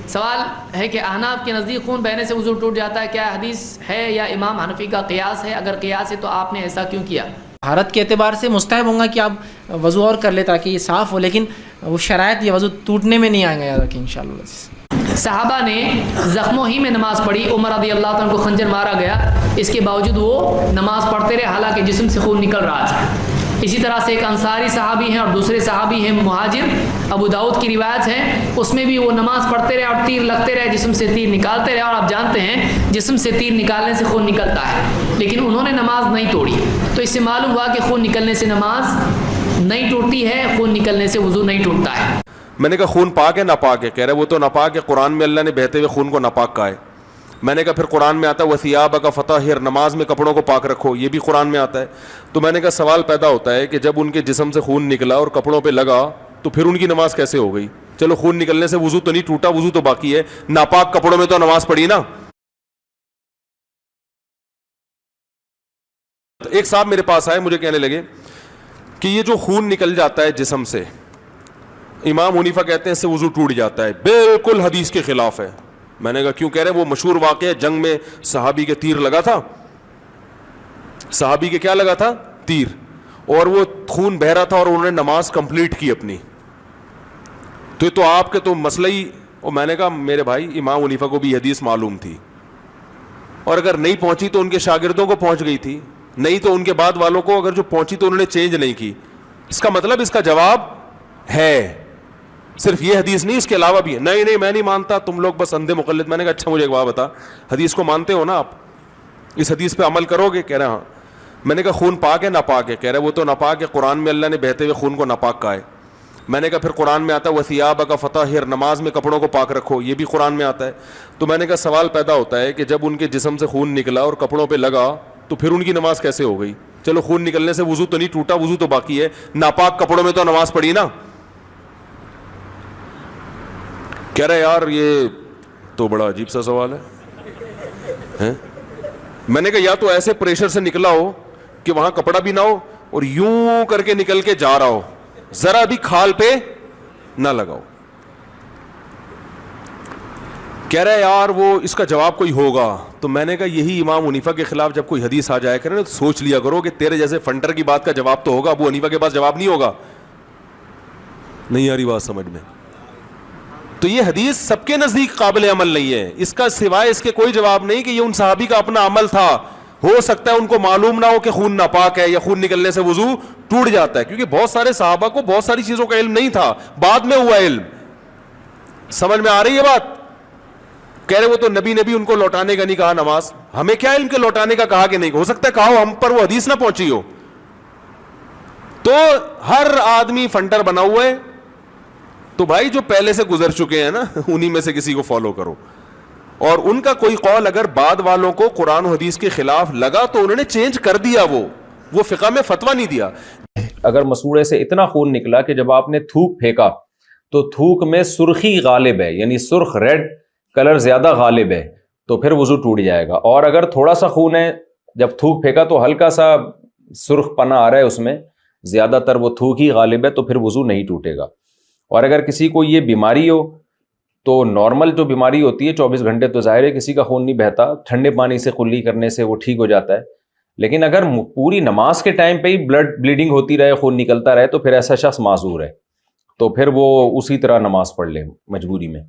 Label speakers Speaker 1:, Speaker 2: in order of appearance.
Speaker 1: سوال ہے کہ احناف کے نزدیک خون بہنے سے وضو ٹوٹ جاتا ہے، کیا حدیث ہے یا امام حنفی کا قیاس ہے؟ اگر قیاس ہے تو آپ نے ایسا کیوں کیا؟
Speaker 2: طہارت کے اعتبار سے مستحب ہوں گا کہ آپ وضو اور کر لیں تاکہ یہ صاف ہو، لیکن وہ شرائط یہ وضو ٹوٹنے میں نہیں آئیں گے، یاد رکھیں انشاءاللہ۔
Speaker 1: صحابہ نے زخموں ہی میں نماز پڑھی، عمر رضی اللہ عنہ کو خنجر مارا گیا، اس کے باوجود وہ نماز پڑھتے رہے حالانکہ جسم سے خون نکل رہا تھا۔ اسی طرح سے ایک انصاری صحابی ہیں اور دوسرے صحابی ہیں مہاجر، ابو داؤد کی روایت ہے، اس میں بھی وہ نماز پڑھتے رہے اور تیر لگتے رہے، جسم سے تیر نکالتے رہے، اور آپ جانتے ہیں جسم سے تیر نکالنے سے خون نکلتا ہے، لیکن انہوں نے نماز نہیں توڑی۔ تو اس سے معلوم ہوا کہ خون نکلنے سے نماز نہیں ٹوٹتی ہے، خون نکلنے سے وضو نہیں ٹوٹتا ہے۔
Speaker 3: میں نے کہا خون پاک ہے ناپاک ہے؟ کہہ رہے وہ تو ناپاک ہے، قرآن میں اللہ نے بہتے ہوئے خون کو ناپاک کہا ہے۔ میں نے کہا پھر قرآن میں آتا ہے وَثِيَابَكَ فَطَهِّرْ، نماز میں کپڑوں کو پاک رکھو، یہ بھی قرآن میں آتا ہے۔ تو میں نے کہا سوال پیدا ہوتا ہے کہ جب ان کے جسم سے خون نکلا اور کپڑوں پہ لگا تو پھر ان کی نماز کیسے ہو گئی؟ چلو خون نکلنے سے وضو تو نہیں ٹوٹا، وضو تو باقی ہے، ناپاک کپڑوں میں تو نماز پڑھی نا۔ ایک صاحب میرے پاس آئے، مجھے کہنے لگے کہ یہ جو خون نکل جاتا ہے جسم سے، امام حنیفہ کہتے ہیں اس سے وضو ٹوٹ جاتا ہے، بالکل حدیث کے خلاف ہے۔ میں نے کہا کیوں؟ کہہ رہے وہ مشہور واقعہ ہے، جنگ میں صحابی کے تیر لگا تھا، صحابی کے کیا لگا تھا؟ تیر، اور وہ خون بہ رہا تھا اور انہوں نے نماز کمپلیٹ کی اپنی، تو یہ تو آپ کے تو مسئلہ ہی۔ اور میں نے کہا میرے بھائی امام حنیفہ کو بھی حدیث معلوم تھی، اور اگر نہیں پہنچی تو ان کے شاگردوں کو پہنچ گئی تھی، نہیں تو ان کے بعد والوں کو اگر جو پہنچی تو انہوں نے چینج نہیں کی۔ اس کا مطلب اس کا جواب ہے، صرف یہ حدیث نہیں، اس کے علاوہ بھی ہے۔ نہیں میں نہیں مانتا، تم لوگ بس اندھے مقلد۔ میں نے کہا اچھا مجھے ایک بات بتا، حدیث کو مانتے ہو نا آپ؟ اس حدیث پہ عمل کرو گے؟ کہہ رہے ہاں۔ میں نے کہا خون پاک ہے ناپاک ہے؟ کہہ رہے وہ تو ناپاک ہے، قرآن میں اللہ نے بہتے ہوئے خون کو ناپاک کہا ہے۔ میں نے کہا پھر قرآن میں آتا ہے وَثِيَابَكَ فَطَهِّرْ، نماز میں کپڑوں کو پاک رکھو، یہ بھی قرآن میں آتا ہے۔ تو میں نے کہا سوال پیدا ہوتا ہے کہ جب ان کے جسم سے خون نکلا اور کپڑوں پہ لگا تو پھر ان کی نماز کیسے ہو گئی؟ چلو خون نکلنے سے وضو تو نہیں ٹوٹا، وضو تو باقی ہے، ناپاک کپڑوں میں تو نماز پڑھی نا۔ کہہ رہے یار یہ تو بڑا عجیب سا سوال ہے۔ میں نے کہا یا تو ایسے پریشر سے نکلا ہو کہ وہاں کپڑا بھی نہ ہو اور یوں کر کے نکل کے جا رہا ہو، ذرا بھی کھال پہ نہ لگاؤ۔ کہہ رہے یار وہ اس کا جواب کوئی ہوگا۔ تو میں نے کہا یہی امام حنیفہ کے خلاف جب کوئی حدیث آ جائے کرے نا تو سوچ لیا کرو کہ تیرے جیسے فنٹر کی بات کا جواب تو ہوگا، ابو حنیفہ کے پاس جواب نہیں ہوگا۔ نہیں آ رہی بات سمجھ میں؟ تو یہ حدیث سب کے نزدیک قابل عمل نہیں ہے، اس کا سوائے اس کے کوئی جواب نہیں کہ یہ ان صحابی کا اپنا عمل تھا۔ ہو سکتا ہے ان کو معلوم نہ ہو کہ خون ناپاک ہے یا خون نکلنے سے وضو ٹوٹ جاتا ہے، کیونکہ بہت سارے صحابہ کو بہت ساری چیزوں کا علم نہیں تھا، بعد میں ہوا علم۔ سمجھ میں آ رہی ہے بات؟ کہہ رہے وہ تو نبی ان کو لوٹانے کا نہیں کہا نماز، ہمیں کیا علم کے لوٹانے کا کہا کہ نہیں؟ ہو سکتا ہے کہا ہو، ہم پر وہ حدیث نہ پہنچی ہو۔ تو ہر آدمی فنٹر بنا ہوا ہے، تو بھائی جو پہلے سے گزر چکے ہیں نا انہی میں سے کسی کو فالو کرو، اور ان کا کوئی قول اگر بعد والوں کو قرآن و حدیث کے خلاف لگا تو انہوں نے چینج کر دیا، وہ فقہ میں فتویٰ نہیں دیا۔
Speaker 4: اگر مسوڑے سے اتنا خون نکلا کہ جب آپ نے تھوک پھینکا تو تھوک میں سرخی غالب ہے، یعنی سرخ ریڈ کلر زیادہ غالب ہے، تو پھر وضو ٹوٹ جائے گا۔ اور اگر تھوڑا سا خون ہے، جب تھوک پھینکا تو ہلکا سا سرخ پنا آ رہا ہے اس میں، زیادہ تر وہ تھوک ہی غالب ہے، تو پھر وضو نہیں ٹوٹے گا۔ اور اگر کسی کو یہ بیماری ہو تو نارمل جو بیماری ہوتی ہے 24 گھنٹے تو ظاہر ہے کسی کا خون نہیں بہتا، ٹھنڈے پانی سے کلی کرنے سے وہ ٹھیک ہو جاتا ہے، لیکن اگر پوری نماز کے ٹائم پہ ہی بلیڈنگ ہوتی رہے، خون نکلتا رہے، تو پھر ایسا شخص معذور ہے، تو پھر وہ اسی طرح نماز پڑھ لے مجبوری میں۔